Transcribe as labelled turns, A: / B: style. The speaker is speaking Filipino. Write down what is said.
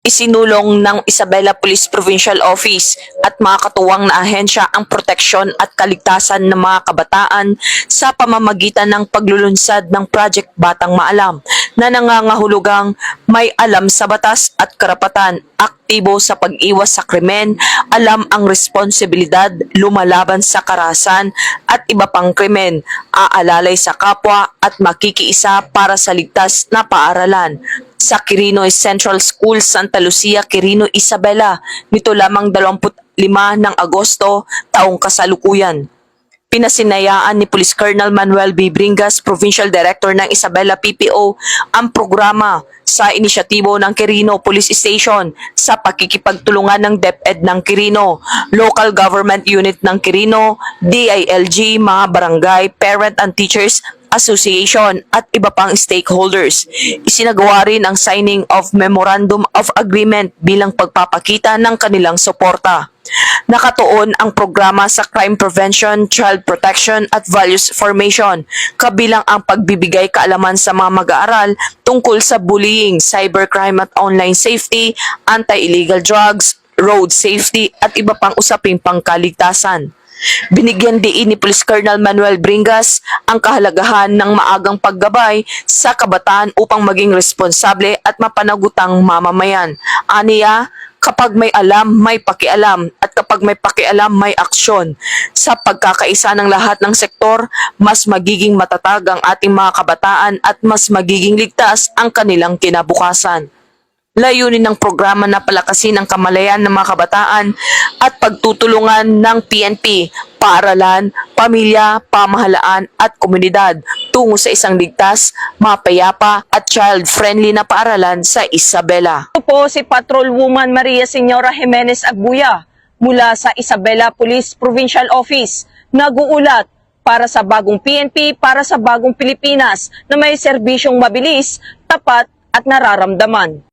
A: Isinulong ng Isabela Police Provincial Office at mga katuwang na ahensya ang proteksyon at kaligtasan ng mga kabataan sa pamamagitan ng paglulunsad ng Project Batang Maalam na nangangahulugang may alam sa batas at karapatan, aktibo sa pag-iwas sa krimen, alam ang responsibilidad, lumalaban sa karahasan at iba pang krimen, aalalay sa kapwa at makikiisa para sa ligtas na paaralan. Sa Quirino Central School, Santa Lucia, Quirino, Isabela, nito lamang 25 ng Agosto, taong kasalukuyan. Pinasinayaan ni Police Colonel Manuel B. Bringas, Provincial Director ng Isabela PPO, ang programa sa inisyatibo ng Quirino Police Station sa pakikipagtulungan ng DepEd ng Quirino, Local Government Unit ng Quirino, DILG, mga barangay, Parent and Teachers Association at iba pang stakeholders. Isinagawa rin ang signing of Memorandum of Agreement bilang pagpapakita ng kanilang suporta. Nakatuon ang programa sa crime prevention, child protection at values formation, kabilang ang pagbibigay kaalaman sa mga mag-aaral tungkol sa bullying, cybercrime at online safety, anti-illegal drugs, road safety at iba pang usaping pangkaligtasan. Binigyan diin ni Police Colonel Manuel Bringas ang kahalagahan ng maagang paggabay sa kabataan upang maging responsable at mapanagutang mamamayan. Aniya, kapag may alam, may pakialam, at kapag may pakialam, may aksyon. Sa pagkakaisa ng lahat ng sektor, mas magiging matatag ang ating mga kabataan at mas magiging ligtas ang kanilang kinabukasan. Layunin ng programa na palakasin ang kamalayan ng mga kabataan at pagtutulungan ng PNP, paaralan, pamilya, pamahalaan at komunidad tungo sa isang ligtas, mapayapa at child-friendly na paaralan sa Isabela. Ito po si Patrolwoman Maria Señora Jimenez Agbuya mula sa Isabela Police Provincial Office, nag-uulat para sa bagong PNP, para sa bagong Pilipinas na may serbisyong mabilis, tapat at nararamdaman.